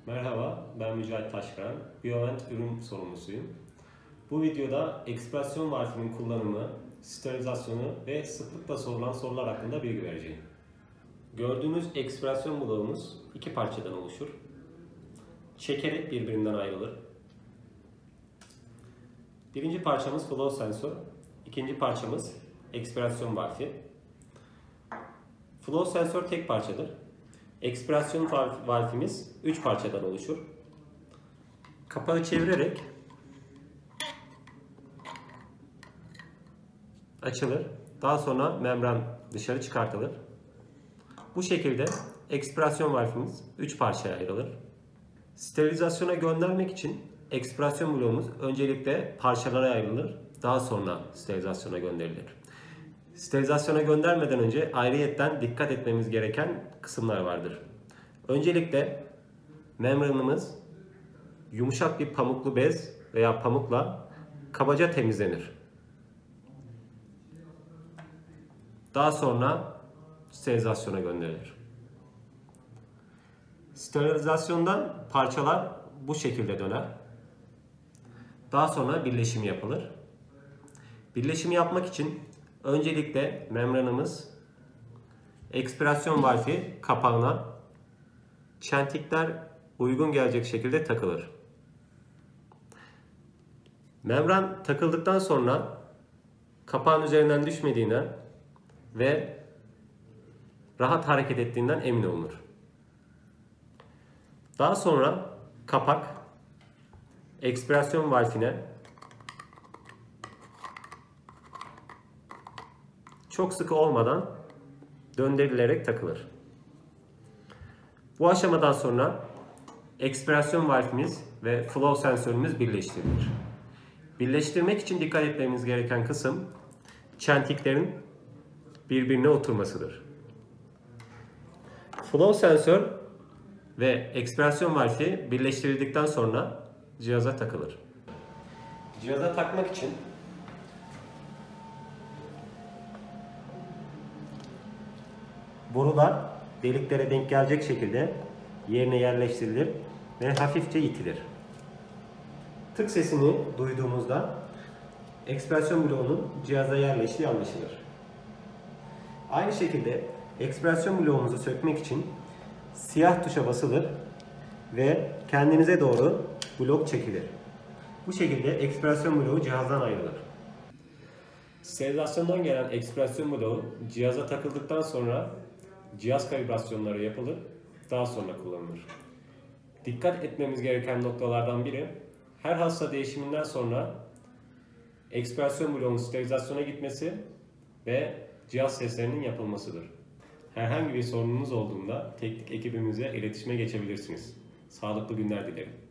Merhaba, ben Mücahit Taşkıran, Bioment ürün sorumlusuyum. Bu videoda ekspresyon valfinin kullanımı, sterilizasyonu ve sıklıkla sorulan sorular hakkında bilgi vereceğim. Gördüğünüz ekspresyon bloğumuz iki parçadan oluşur. Çekerek birbirinden ayrılır. Birinci parçamız flow sensör, ikinci parçamız ekspresyon valfi. Flow sensör tek parçadır. Ekspresyon valfimiz 3 parçadan oluşur. Kapağı çevirerek açılır. Daha sonra membran dışarı çıkartılır. Bu şekilde ekspresyon valfimiz 3 parçaya ayrılır. Sterilizasyona göndermek için ekspresyon bloğumuz öncelikle parçalara ayrılır. Daha sonra sterilizasyona gönderilir. Sterilizasyona göndermeden önce ayrıyetten dikkat etmemiz gereken kısımlar vardır. Öncelikle membranımız yumuşak bir pamuklu bez veya pamukla kabaca temizlenir. Daha sonra sterilizasyona gönderilir. Sterilizasyondan parçalar bu şekilde döner. Daha sonra birleşim yapılır. Birleşimi yapmak için öncelikle membranımız ekspresyon valfi kapağına çentikler uygun gelecek şekilde takılır. Membran takıldıktan sonra kapağın üzerinden düşmediğinden ve rahat hareket ettiğinden emin olunur. Daha sonra kapak ekspresyon valfine çok sıkı olmadan döndürülerek takılır. Bu aşamadan sonra ekspresyon valfimiz ve flow sensörümüz birleştirilir. Birleştirmek için dikkat etmemiz gereken kısım çentiklerin birbirine oturmasıdır. Flow sensör ve ekspresyon valfi birleştirildikten sonra cihaza takılır. Cihaza takmak için borular deliklere denk gelecek şekilde yerine yerleştirilir ve hafifçe itilir. Tık sesini duyduğumuzda ekspresyon bloğunun cihaza yerleştiği anlaşılır. Aynı şekilde ekspresyon bloğumuzu sökmek için siyah tuşa basılır ve kendinize doğru blok çekilir. Bu şekilde ekspresyon bloğu cihazdan ayrılır. Sterilizasyondan gelen ekspresyon bloğu cihaza takıldıktan sonra cihaz kalibrasyonları yapılır, daha sonra kullanılır. Dikkat etmemiz gereken noktalardan biri, her hasta değişiminden sonra ekspresyon bloğunun sterilizasyona gitmesi ve cihaz testlerinin yapılmasıdır. Herhangi bir sorununuz olduğunda teknik ekibimize iletişime geçebilirsiniz. Sağlıklı günler dilerim.